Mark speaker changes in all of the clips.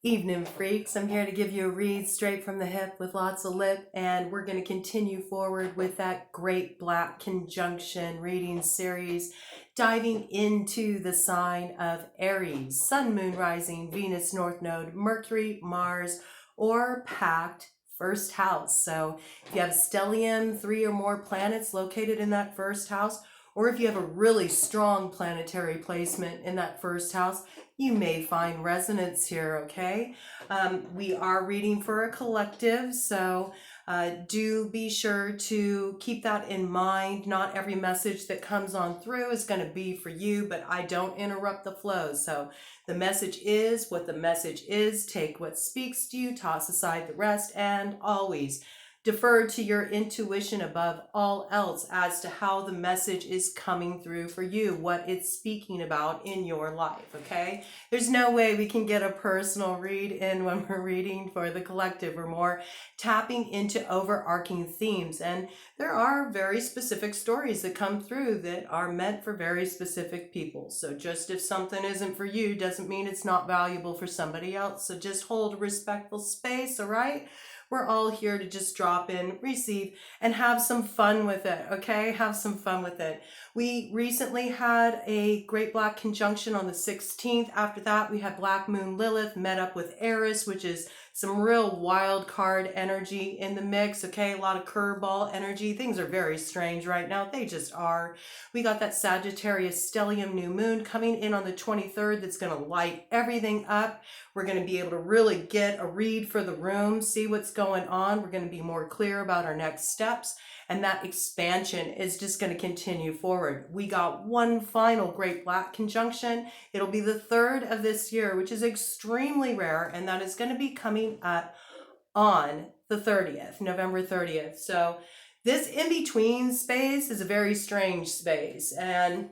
Speaker 1: Evening, freaks. I'm here to give you a read straight from the hip with lots of lip, and we're going to continue forward with that great black conjunction reading series, diving into the sign of Aries, Sun, Moon, Rising, Venus, North Node, Mercury, Mars, or packed first house. So if you have stellium, 3 or more planets located in that first house, or if you have a really strong planetary placement in that first house, you may find resonance here, okay? We are reading for a collective, so do be sure to keep that in mind. Not every message that comes on through is going to be for you, but I don't interrupt the flow. So the message is what the message is. Take what speaks to you, toss aside the rest, and always defer to your intuition above all else as to how the message is coming through for you, what it's speaking about in your life, okay? There's no way we can get a personal read in when we're reading for the collective. We're more tapping into overarching themes, and there are very specific stories that come through that are meant for very specific people. So just if something isn't for you doesn't mean it's not valuable for somebody else. So just hold a respectful space, all right? We're all here to just drop in, receive, and have some fun with it, okay? Have some fun with it. We recently had a great black conjunction on the 16th. After that, we had Black Moon Lilith met up with Aries, which is some real wild card energy in the mix, okay? A lot of curveball energy. Things are very strange right now. They just are. We got that Sagittarius stellium new moon coming in on the 23rd that's going to light everything up. We're going to be able to really get a read for the room, see what's going on. We're going to be more clear about our next steps, and that expansion is just going to continue forward. We got one final great black conjunction. It'll be the 3rd of this year, which is extremely rare, and that is going to be coming up on the 30th, November 30th. So this in-between space is a very strange space, and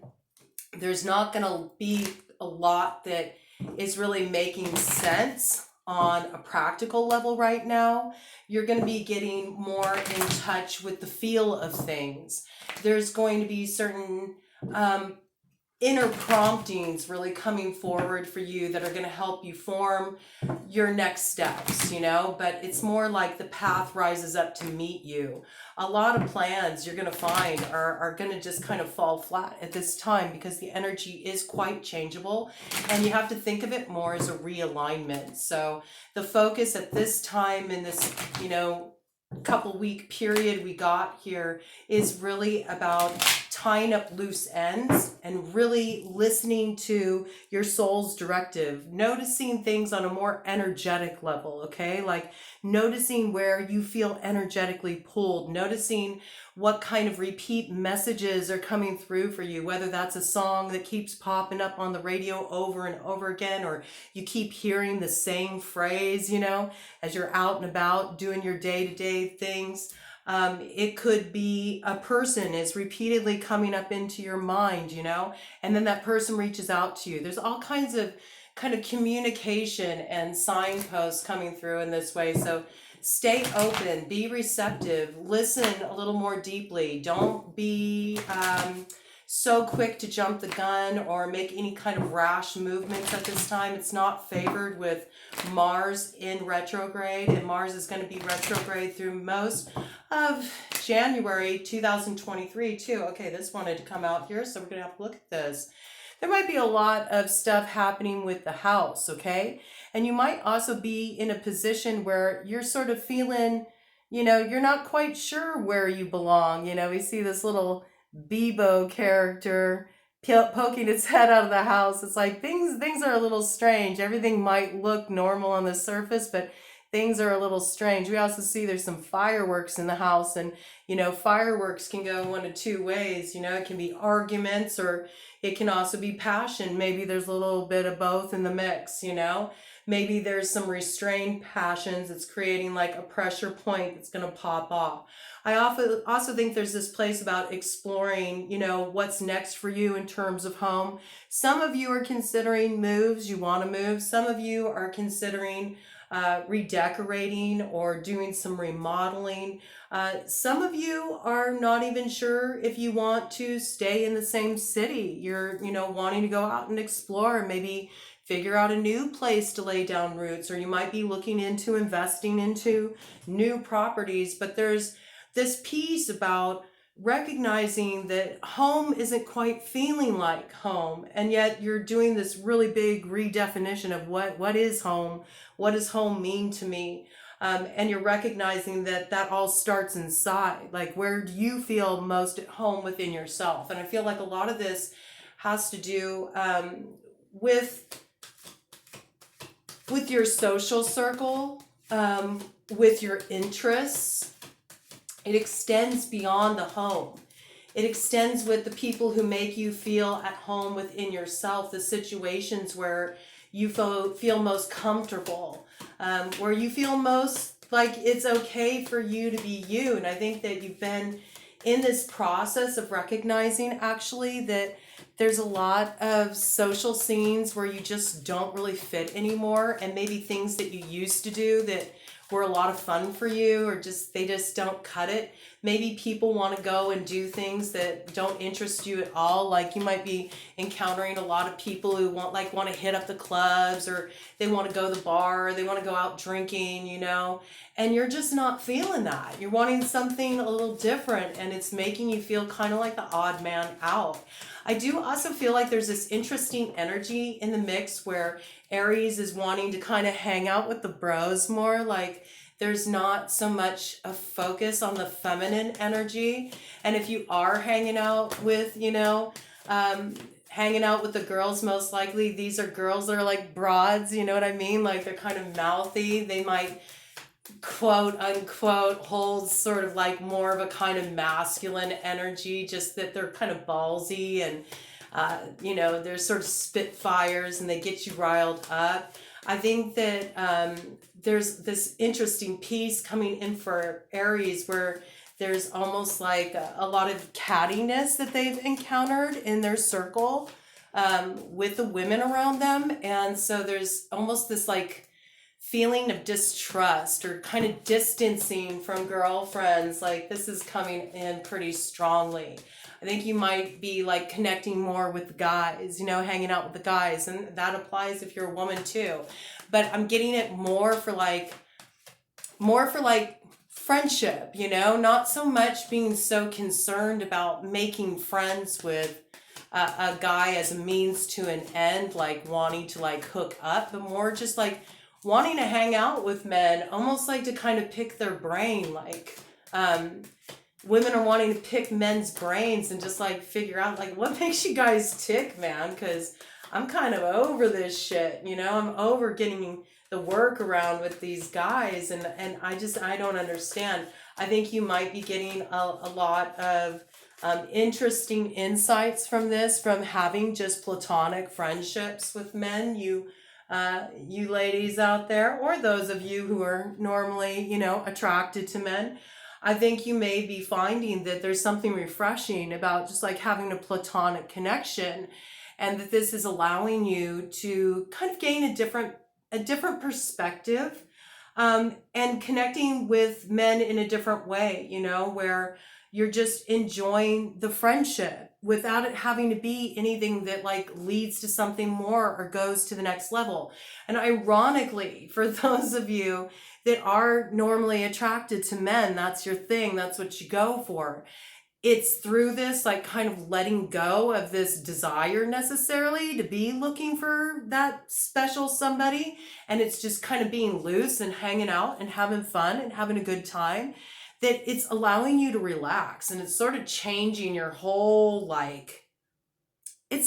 Speaker 1: there's not going to be a lot that is really making sense on a practical level right now. You're going to be getting more in touch with the feel of things. There's going to be certain inner promptings really coming forward for you that are going to help you form your next steps, you know, but it's more like the path rises up to meet you. A lot of plans you're going to find are going to just kind of fall flat at this time because the energy is quite changeable, and you have to think of it more as a realignment. So the focus at this time in this, you know, couple week period we got here is really about tying up loose ends and really listening to your soul's directive, noticing things on a more energetic level, okay? Like noticing where you feel energetically pulled, noticing what kind of repeat messages are coming through for you, whether that's a song that keeps popping up on the radio over and over again, or you keep hearing the same phrase, you know, as you're out and about doing your day-to-day things. It could be a person is repeatedly coming up into your mind, you know, and then that person reaches out to you. There's all kinds of kind of communication and signposts coming through in this way. So stay open, be receptive, listen a little more deeply. Don't be so quick to jump the gun or make any kind of rash movements at this time. It's not favored with Mars in retrograde, and Mars is going to be retrograde through most of January 2023 too. Okay, this wanted to come out here, so we're going to have to look at this. There might be a lot of stuff happening with the house, okay? And you might also be in a position where you're sort of feeling, you know, you're not quite sure where you belong. You know, we see this little Bebo character poking its head out of the house. It's like things are a little strange. Everything might look normal on the surface, but things are a little strange. We also see there's some fireworks in the house, and you know, fireworks can go one of two ways. You know, it can be arguments, or it can also be passion. Maybe there's a little bit of both in the mix, you know. Maybe there's some restrained passions that's creating like a pressure point that's going to pop off. I also think there's this place about exploring, you know, what's next for you in terms of home. Some of you are considering moves. You want to move. Some of you are considering redecorating or doing some remodeling. Some of you are not even sure if you want to stay in the same city. You're, you know, wanting to go out and explore, maybe figure out a new place to lay down roots, or you might be looking into investing into new properties. But there's this piece about recognizing that home isn't quite feeling like home, and yet you're doing this really big redefinition of what is home, what does home mean to me. And you're recognizing that that all starts inside. Like, where do you feel most at home within yourself? And I feel like a lot of this has to do with your social circle, with your interests. It extends beyond the home. It extends with the people who make you feel at home within yourself, the situations where you feel most comfortable, where you feel most like it's okay for you to be you. And I think that you've been in this process of recognizing actually that there's a lot of social scenes where you just don't really fit anymore, and maybe things that you used to do that were a lot of fun for you, or they just don't cut it. Maybe people want to go and do things that don't interest you at all. Like, you might be encountering a lot of people who want to hit up the clubs, or they want to go to the bar, or they want to go out drinking, and you're just not feeling that. You're wanting something a little different, and it's making you feel kind of like the odd man out. I do also feel like there's this interesting energy in the mix where Aries is wanting to kind of hang out with the bros more. Like, there's not so much a focus on the feminine energy. And if you are hanging out with, hanging out with the girls, most likely these are girls that are like broads, you know what I mean? Like, they're kind of mouthy. They might, quote unquote, hold sort of like more of a kind of masculine energy, just that they're kind of ballsy, and they're sort of spitfires, and they get you riled up. I think that there's this interesting piece coming in for Aries where there's almost like a lot of cattiness that they've encountered in their circle with the women around them. And so there's almost this like feeling of distrust or kind of distancing from girlfriends. Like, this is coming in pretty strongly. I think you might be like connecting more with the guys, hanging out with the guys, and that applies if you're a woman too. But I'm getting it more for like friendship, not so much being so concerned about making friends with a guy as a means to an end, like wanting to like hook up, but more just like wanting to hang out with men, almost like to kind of pick their brain. Like, women are wanting to pick men's brains and just like figure out like what makes you guys tick, man, because I'm kind of over this shit. I'm over getting the work around with these guys, and I don't understand. I think you might be getting a lot of interesting insights from this, from having just platonic friendships with men. You ladies out there, or those of you who are normally, attracted to men, I think you may be finding that there's something refreshing about just like having a platonic connection, and that this is allowing you to kind of gain a different perspective, and connecting with men in a different way, where you're just enjoying the friendship without it having to be anything that like leads to something more or goes to the next level. And ironically, for those of you that are normally attracted to men, that's your thing, that's what you go for. It's through this like kind of letting go of this desire necessarily to be looking for that special somebody, and it's just kind of being loose and hanging out and having fun and having a good time, that it's allowing you to relax, and it's sort of changing your whole vibe, and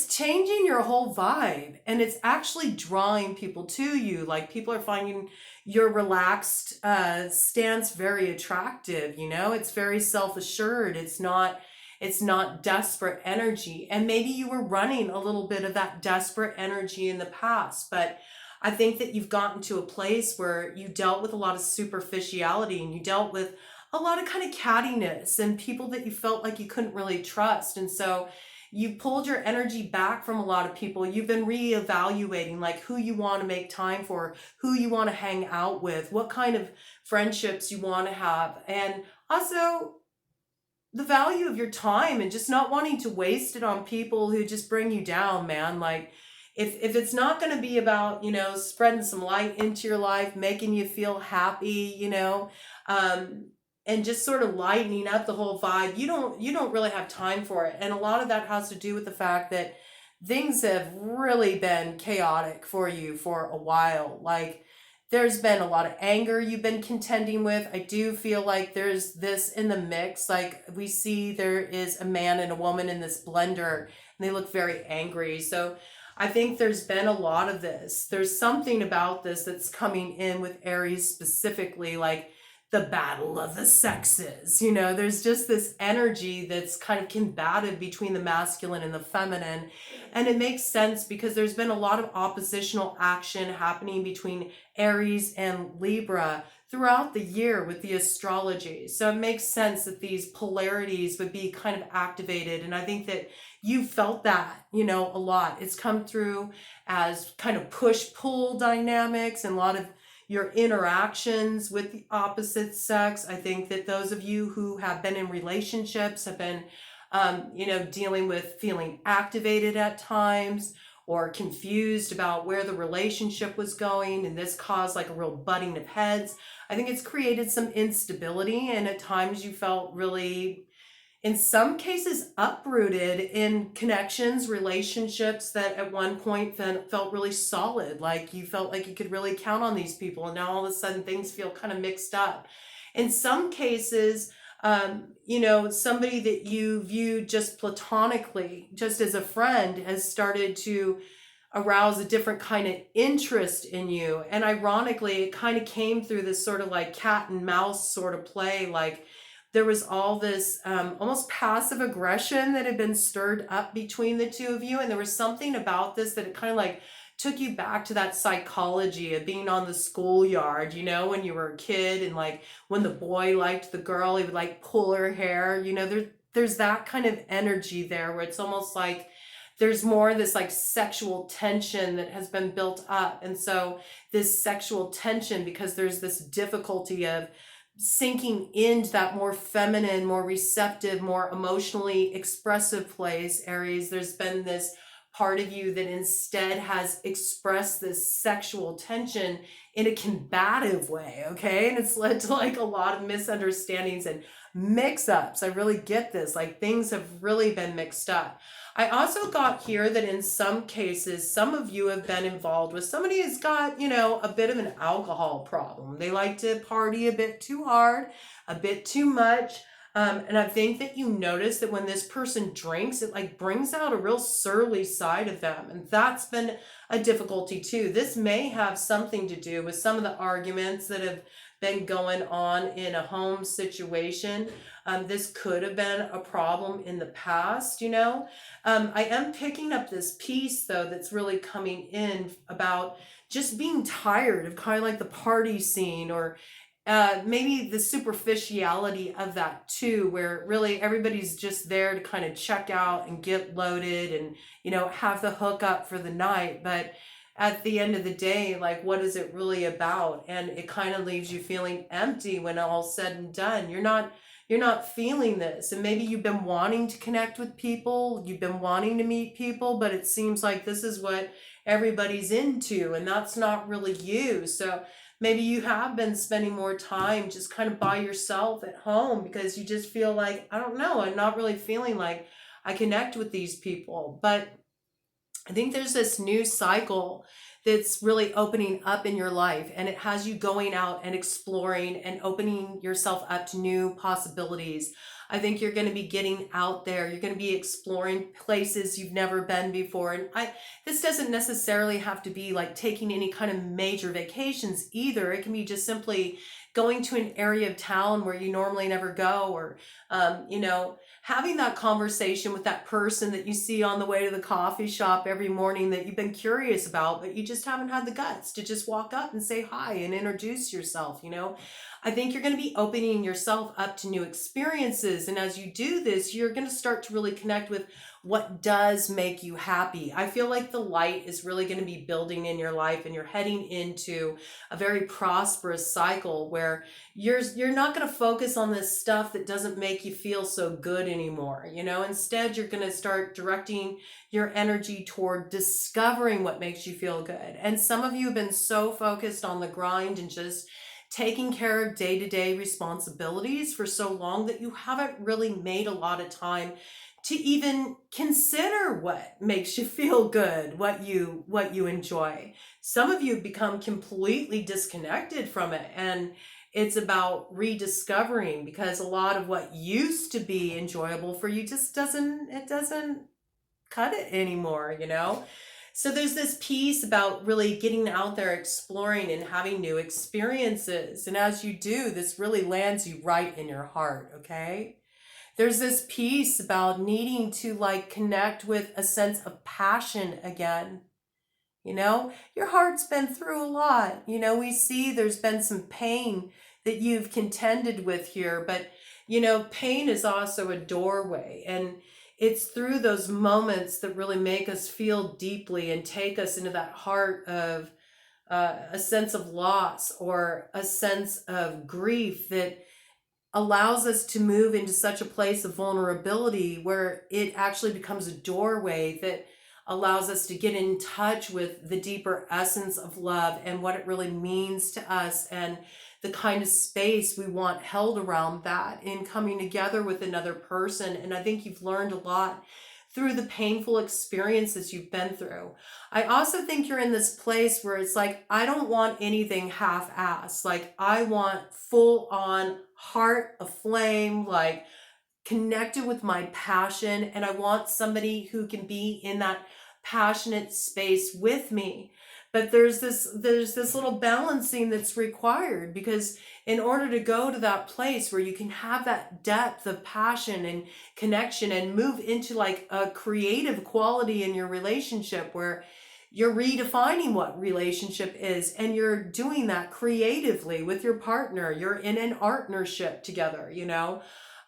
Speaker 1: it's actually drawing people to you. Like, people are finding your relaxed stance very attractive. It's very self-assured. It's not desperate energy. And maybe you were running a little bit of that desperate energy in the past, but I think that you've gotten to a place where you dealt with a lot of superficiality, and you dealt with a lot of kind of cattiness and people that you felt like you couldn't really trust. And so you pulled your energy back from a lot of people. You've been reevaluating like who you want to make time for, who you want to hang out with, what kind of friendships you want to have, and also the value of your time, and just not wanting to waste it on people who just bring you down, man. Like, if it's not going to be about, spreading some light into your life, making you feel happy, um, and just sort of lightening up the whole vibe, you don't really have time for it. And a lot of that has to do with the fact that things have really been chaotic for you for a while. Like, there's been a lot of anger you've been contending with. I do feel like there's this in the mix. Like, we see there is a man and a woman in this blender, and they look very angry. So I think there's been a lot of this. There's something about this that's coming in with Aries specifically, like the battle of the sexes. There's just this energy that's kind of combative between the masculine and the feminine. And it makes sense because there's been a lot of oppositional action happening between Aries and Libra throughout the year with the astrology. So it makes sense that these polarities would be kind of activated. And I think that you felt that, a lot. It's come through as kind of push-pull dynamics and a lot of your interactions with the opposite sex. I think that those of you who have been in relationships have been, dealing with feeling activated at times or confused about where the relationship was going, and this caused like a real butting of heads. I think it's created some instability, and at times you felt really, in some cases, uprooted in connections, relationships that at one point felt really solid. Like, you felt like you could really count on these people, and now all of a sudden things feel kind of mixed up. In some cases, somebody that you viewed just platonically, just as a friend, has started to arouse a different kind of interest in you. And ironically, it kind of came through this sort of like cat and mouse sort of play. Like, there was all this almost passive aggression that had been stirred up between the two of you. And there was something about this that it kind of like took you back to that psychology of being on the schoolyard, when you were a kid, and like when the boy liked the girl, he would like pull her hair. There's that kind of energy there where it's almost like there's more of this like sexual tension that has been built up. And so this sexual tension, because there's this difficulty of sinking into that more feminine, more receptive, more emotionally expressive place, Aries, there's been this part of you that instead has expressed this sexual tension in a combative way, okay? And it's led to like a lot of misunderstandings and mix-ups. I really get this. Like, things have really been mixed up. I also got here that in some cases, some of you have been involved with somebody who's got, a bit of an alcohol problem. They like to party a bit too hard, a bit too much. And I think that you notice that when this person drinks, it like brings out a real surly side of them. And that's been a difficulty too. This may have something to do with some of the arguments that have been going on in a home situation. This could have been a problem in the past, I am picking up this piece though that's really coming in about just being tired of kind of like the party scene, or maybe the superficiality of that too, where really everybody's just there to kind of check out and get loaded and, have the hookup for the night. But at the end of the day, like, what is it really about? And it kind of leaves you feeling empty when all's said and done. You're not feeling this. And maybe you've been wanting to connect with people, you've been wanting to meet people, but it seems like this is what everybody's into, and that's not really you. So maybe you have been spending more time just kind of by yourself at home because you just feel like, I don't know, I'm not really feeling like I connect with these people. But I think there's this new cycle that's really opening up in your life, and it has you going out and exploring and opening yourself up to new possibilities. I think you're going to be getting out there. You're going to be exploring places you've never been before. And this doesn't necessarily have to be like taking any kind of major vacations either. It can be just simply going to an area of town where you normally never go, or, having that conversation with that person that you see on the way to the coffee shop every morning that you've been curious about, but you just haven't had the guts to just walk up and say hi and introduce yourself. I think you're going to be opening yourself up to new experiences experiences. And as you do this, you're going to start to really connect with what does make you happy. I feel like the light is really going to be building in your life, and you're heading into a very prosperous cycle where you're not going to focus on this stuff that doesn't make you feel so good anymore. Instead, you're going to start directing your energy toward discovering what makes you feel good. And some of you have been so focused on the grind and just taking care of day-to-day responsibilities for so long that you haven't really made a lot of time to even consider what makes you feel good, what you enjoy. Some of you have become completely disconnected from it, and it's about rediscovering, because a lot of what used to be enjoyable for you just doesn't cut it anymore. So there's this piece about really getting out there, exploring, and having new experiences. And as you do, this really lands you right in your heart, okay? There's this piece about needing to connect with a sense of passion again. Your heart's been through a lot. We see there's been some pain that you've contended with here, but pain is also a doorway, and it's through those moments that really make us feel deeply and take us into that heart of a sense of loss or a sense of grief that allows us to move into such a place of vulnerability where it actually becomes a doorway that allows us to get in touch with the deeper essence of love and what it really means to us, and the kind of space we want held around that in coming together with another person. And I think you've learned a lot through the painful experiences you've been through. I also think you're in this place where it's I don't want anything half-assed. I want full on heart aflame, connected with my passion, and I want somebody who can be in that passionate space with me. But there's this little balancing that's required, because in order to go to that place where you can have that depth of passion and connection and move into a creative quality in your relationship where you're redefining what relationship is, and you're doing that creatively with your partner, you're in an partnership together,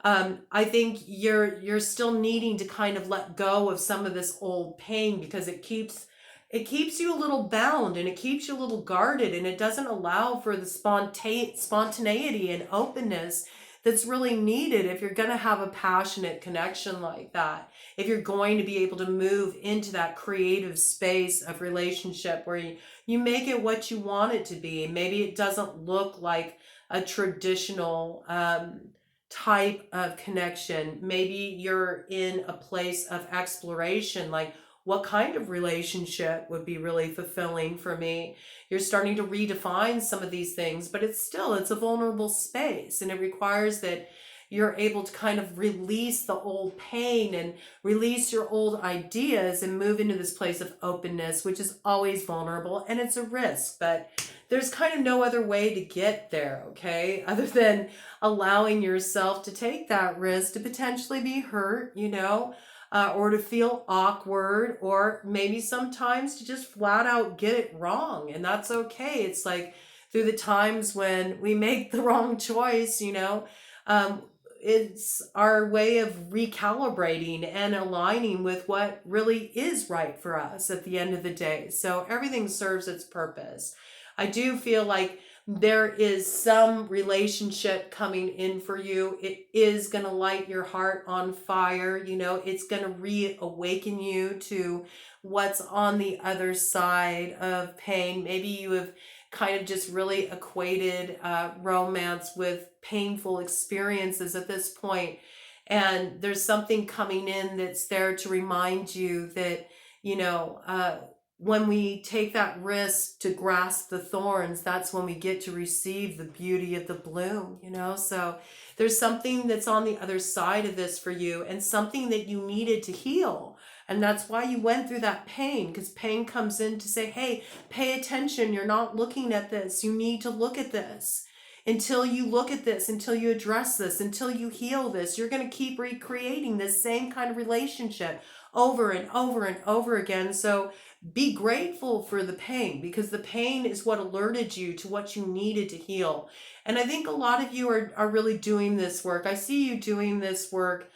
Speaker 1: I think you're still needing to kind of let go of some of this old pain, because it keeps you a little bound, and it keeps you a little guarded, and it doesn't allow for the spontaneity and openness that's really needed if you're going to have a passionate connection like that. If you're going to be able to move into that creative space of relationship where you make it what you want it to be. Maybe it doesn't look like a traditional type of connection. Maybe you're in a place of exploration, what kind of relationship would be really fulfilling for me? You're starting to redefine some of these things, but it's a vulnerable space, and it requires that you're able to kind of release the old pain and release your old ideas and move into this place of openness, which is always vulnerable, and it's a risk, but there's kind of no other way to get there, okay? Other than allowing yourself to take that risk to potentially be hurt, or to feel awkward, or maybe sometimes to just flat out get it wrong. And that's okay. It's through the times when we make the wrong choice, it's our way of recalibrating and aligning with what really is right for us at the end of the day. So everything serves its purpose. I do feel like there is some relationship coming in for you. It is going to light your heart on fire. It's going to reawaken you to what's on the other side of pain. Maybe you have kind of just really equated romance with painful experiences at this point. And there's something coming in that's there to remind you that, when we take that risk to grasp the thorns, that's when we get to receive the beauty of the bloom, So there's something that's on the other side of this for you, and something that you needed to heal. And that's why you went through that pain, because pain comes in to say, hey, pay attention. You're not looking at this. You need to look at this. Until you look at this, until you address this, until you heal this, you're going to keep recreating this same kind of relationship over and over and over again. So be grateful for the pain, because the pain is what alerted you to what you needed to heal. And I think a lot of you are really doing this work. I see you doing this work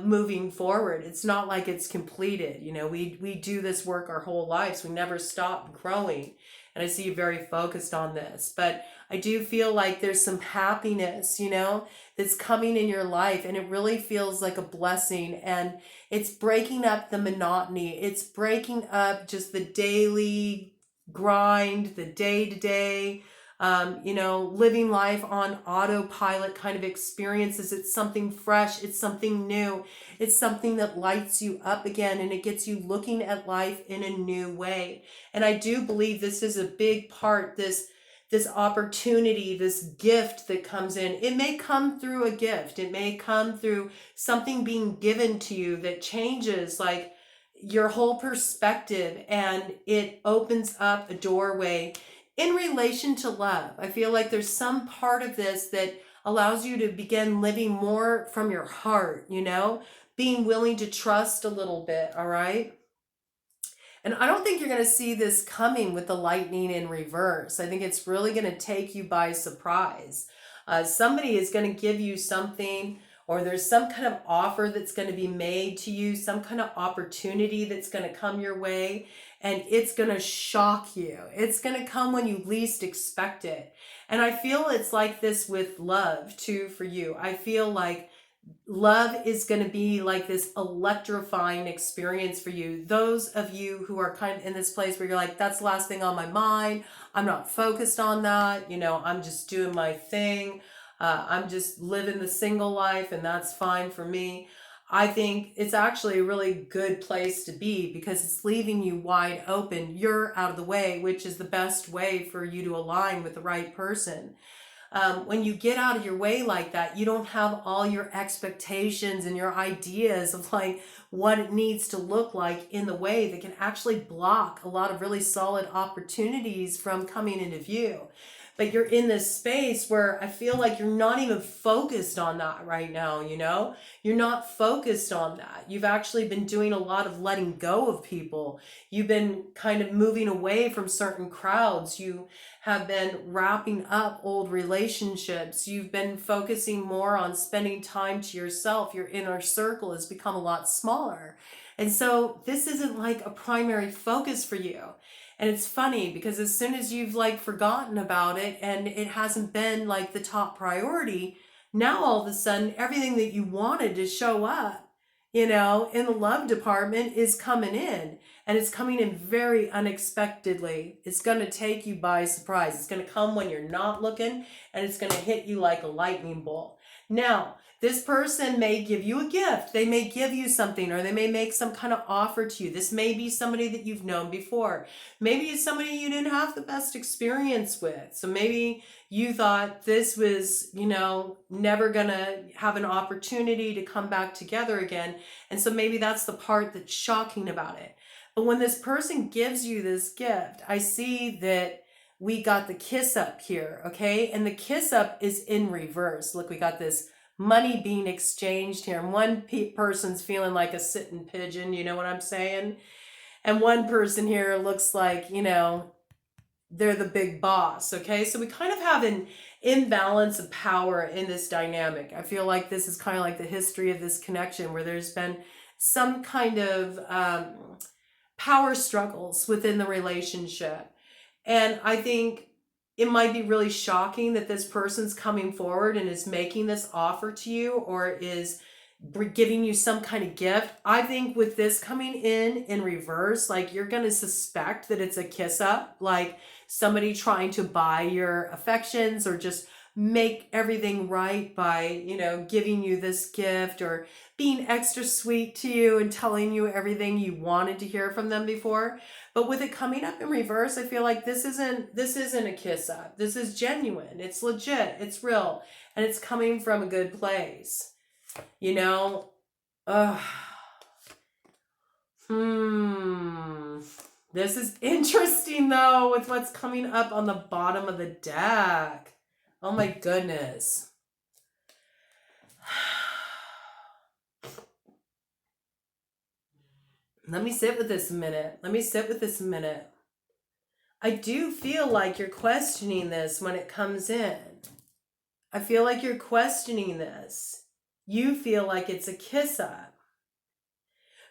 Speaker 1: moving forward. It's not like it's completed. You know, we do this work our whole lives. We never stop growing. And I see you very focused on this. But I do feel like there's some happiness, you know, that's coming in your life. And it really feels like a blessing. And it's breaking up the monotony. It's breaking up just the daily grind, the day to day, you know, living life on autopilot kind of experiences. It's something fresh. It's something new. It's something that lights you up again, and it gets you looking at life in a new way. And I do believe this is a big part, this opportunity, this gift that comes in. It may come through a gift. It may come through something being given to you that changes like your whole perspective, and it opens up a doorway in relation to love. I feel like there's some part of this that allows you to begin living more from your heart, you know, being willing to trust a little bit, all right? And I don't think you're going to see this coming with the lightning in reverse. I think it's really going to take you by surprise. Somebody is going to give you something, or there's some kind of offer that's going to be made to you, some kind of opportunity that's going to come your way, and it's going to shock you. It's going to come when you least expect it. And I feel it's like this with love too for you. I feel like love is going to be like this electrifying experience for you. Those of you who are kind of in this place where you're like, that's the last thing on my mind. I'm not focused on that. You know, I'm just doing my thing. I'm just living the single life, and that's fine for me. I think it's actually a really good place to be, because it's leaving you wide open. You're out of the way, which is the best way for you to align with the right person. When you get out of your way like that, you don't have all your expectations and your ideas of like what it needs to look like in the way that can actually block a lot of really solid opportunities from coming into view. But you're in this space where I feel like you're not even focused on that right now, you know? You're not focused on that. You've actually been doing a lot of letting go of people. You've been kind of moving away from certain crowds. You have been wrapping up old relationships. You've been focusing more on spending time to yourself. Your inner circle has become a lot smaller. And so this isn't like a primary focus for you. And it's funny because as soon as you've like forgotten about it and it hasn't been like the top priority, now all of a sudden everything that you wanted to show up, you know, in the love department is coming in, and it's coming in very unexpectedly. It's going to take you by surprise. It's going to come when you're not looking, and it's going to hit you like a lightning bolt. Now, this person may give you a gift. They may give you something, or they may make some kind of offer to you. This may be somebody that you've known before. Maybe it's somebody you didn't have the best experience with. So maybe you thought this was, you know, never gonna have an opportunity to come back together again. And so maybe that's the part that's shocking about it. But when this person gives you this gift, I see that we got the kiss up here, okay? And the kiss up is in reverse. Look, we got this money being exchanged here, and one person's feeling like a sitting pigeon, you know what I'm saying? And one person here looks like, you know, they're the big boss, okay? So we kind of have an imbalance of power in this dynamic. I feel like this is kind of like the history of this connection, where there's been some kind of power struggles within the relationship. And I think it might be really shocking that this person's coming forward and is making this offer to you, or is giving you some kind of gift. I think with this coming in reverse, like you're going to suspect that it's a kiss up, like somebody trying to buy your affections or just make everything right by, you know, giving you this gift or being extra sweet to you and telling you everything you wanted to hear from them before. But with it coming up in reverse, I feel like this isn't a kiss up. This is genuine. It's legit. It's real. And it's coming from a good place. You know? This is interesting though, with what's coming up on the bottom of the deck. Oh my goodness. Let me sit with this a minute. Let me sit with this a minute. I do feel like you're questioning this when it comes in. I feel like you're questioning this. You feel like it's a kiss up.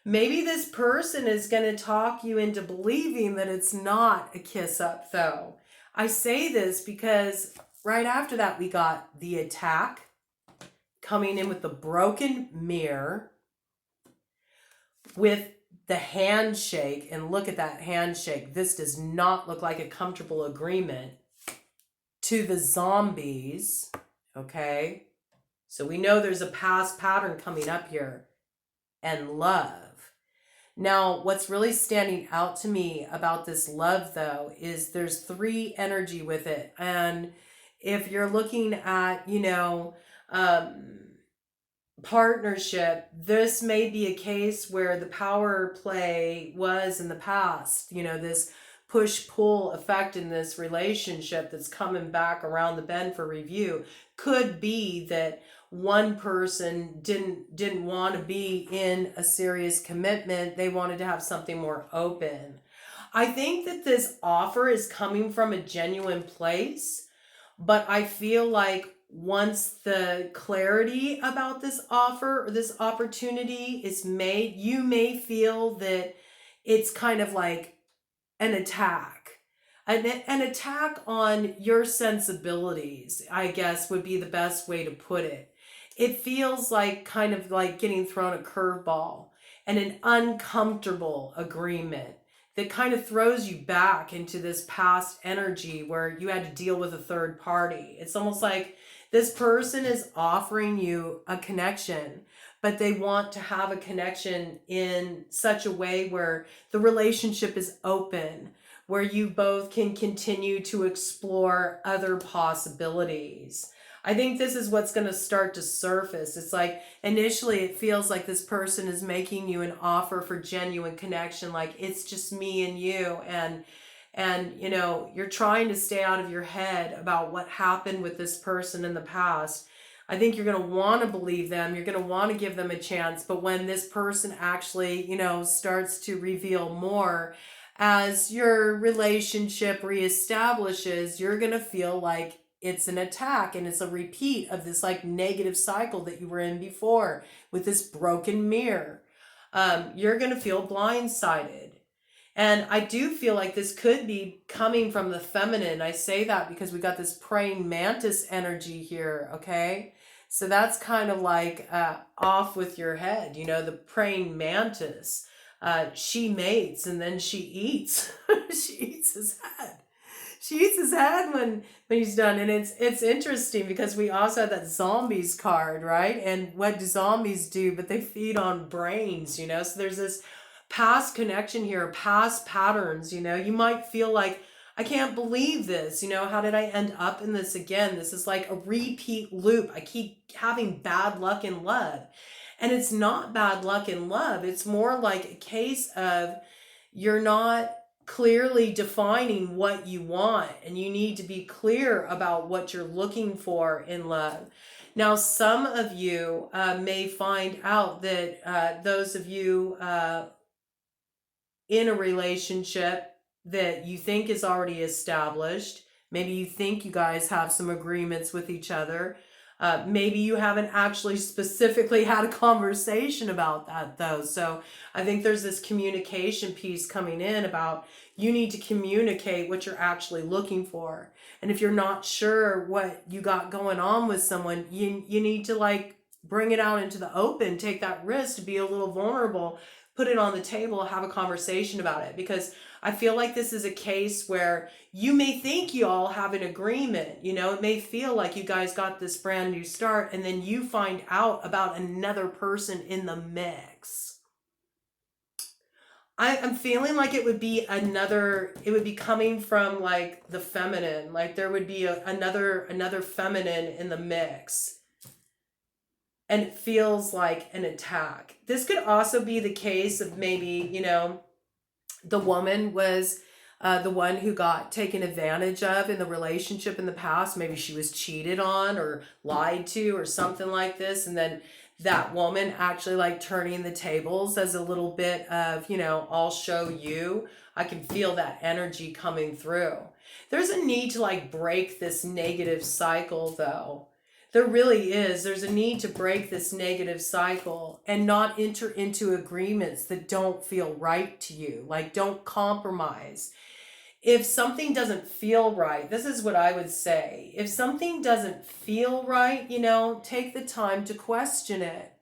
Speaker 1: Maybe this person is going to talk you into believing that it's not a kiss up, though. I say this because right after that, we got the attack coming in with the broken mirror, with the handshake. And look at that handshake. This does not look like a comfortable agreement. To the zombies. Okay. So we know there's a past pattern coming up here. And love. Now, what's really standing out to me about this love, though, is there's 3 energy with it. And if you're looking at, partnership, this may be a case where the power play was in the past, this push-pull effect in this relationship that's coming back around the bend for review. Could be that one person didn't want to be in a serious commitment. They wanted to have something more open. I think that this offer is coming from a genuine place, but I feel like once the clarity about this offer or this opportunity is made, you may feel that it's kind of like an attack. An attack on your sensibilities, I guess, would be the best way to put it. It feels like kind of like getting thrown a curveball and an uncomfortable agreement that kind of throws you back into this past energy where you had to deal with a third party. It's almost like this person is offering you a connection, but they want to have a connection in such a way where the relationship is open, where you both can continue to explore other possibilities. I think this is what's going to start to surface. It's like initially it feels like this person is making you an offer for genuine connection, like it's just me and you, and you're trying to stay out of your head about what happened with this person in the past. I think you're going to want to believe them. You're going to want to give them a chance. But when this person actually, starts to reveal more as your relationship reestablishes, you're going to feel like it's an attack and it's a repeat of this like negative cycle that you were in before with this broken mirror. You're going to feel blindsided. And I do feel like this could be coming from the feminine. I say that because we got this praying mantis energy here, okay? So that's kind of like off with your head, the praying mantis. She mates and then she eats. She eats his head. She eats his head when he's done. And it's interesting because we also have that zombies card, right? And what do zombies do? But they feed on brains, So there's this past connection here, past patterns, You might feel like, I can't believe this, how did I end up in this again? This is like a repeat loop. I keep having bad luck in love. And it's not bad luck in love. It's more like a case of you're not clearly defining what you want, and you need to be clear about what you're looking for in love. Now, some of you may find out that those of you in a relationship that you think is already established, maybe you think you guys have some agreements with each other. Maybe you haven't actually specifically had a conversation about that, though. So I think there's this communication piece coming in about you need to communicate what you're actually looking for. And if you're not sure what you got going on with someone, you need to like bring it out into the open, take that risk to be a little vulnerable, put it on the table, have a conversation about it. Because I feel like this is a case where you may think you all have an agreement. It may feel like you guys got this brand new start, and then you find out about another person in the mix. I'm feeling like it would be coming from like the feminine, like there would be another feminine in the mix. And it feels like an attack. This could also be the case of maybe, the woman was the one who got taken advantage of in the relationship in the past. Maybe she was cheated on or lied to or something like this. And then that woman actually like turning the tables as a little bit of, I'll show you. I can feel that energy coming through. There's a need to like break this negative cycle though. There really is. There's a need to break this negative cycle and not enter into agreements that don't feel right to you. Like, don't compromise. If something doesn't feel right, this is what I would say. If something doesn't feel right, take the time to question it.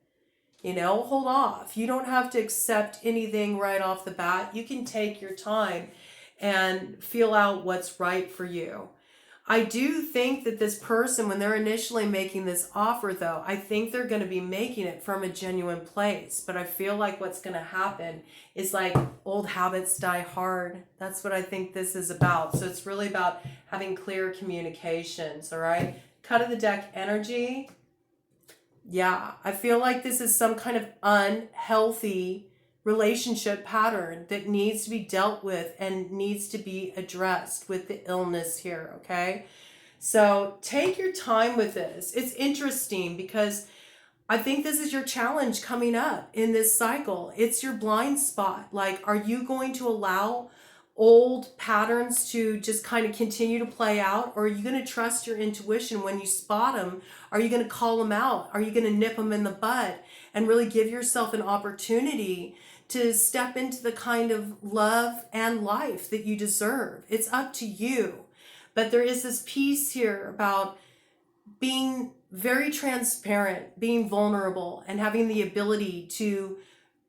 Speaker 1: Hold off. You don't have to accept anything right off the bat. You can take your time and feel out what's right for you. I do think that this person, when they're initially making this offer, though, I think they're going to be making it from a genuine place. But I feel like what's going to happen is like old habits die hard. That's what I think this is about. So it's really about having clear communications, all right? Cut of the deck energy. Yeah, I feel like this is some kind of unhealthy relationship pattern that needs to be dealt with and needs to be addressed with the illness here, okay? So take your time with this. It's interesting because I think this is your challenge coming up in this cycle. It's your blind spot. Like, are you going to allow old patterns to just kind of continue to play out, or are you going to trust your intuition when you spot them? Are you going to call them out? Are you going to nip them in the bud and really give yourself an opportunity to step into the kind of love and life that you deserve? It's up to you. But there is this piece here about being very transparent, being vulnerable, and having the ability to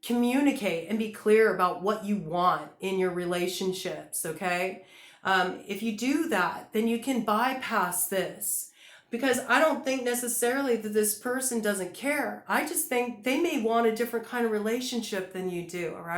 Speaker 1: communicate and be clear about what you want in your relationships, okay? If you do that, then you can bypass this. Because I don't think necessarily that this person doesn't care. I just think they may want a different kind of relationship than you do, all right?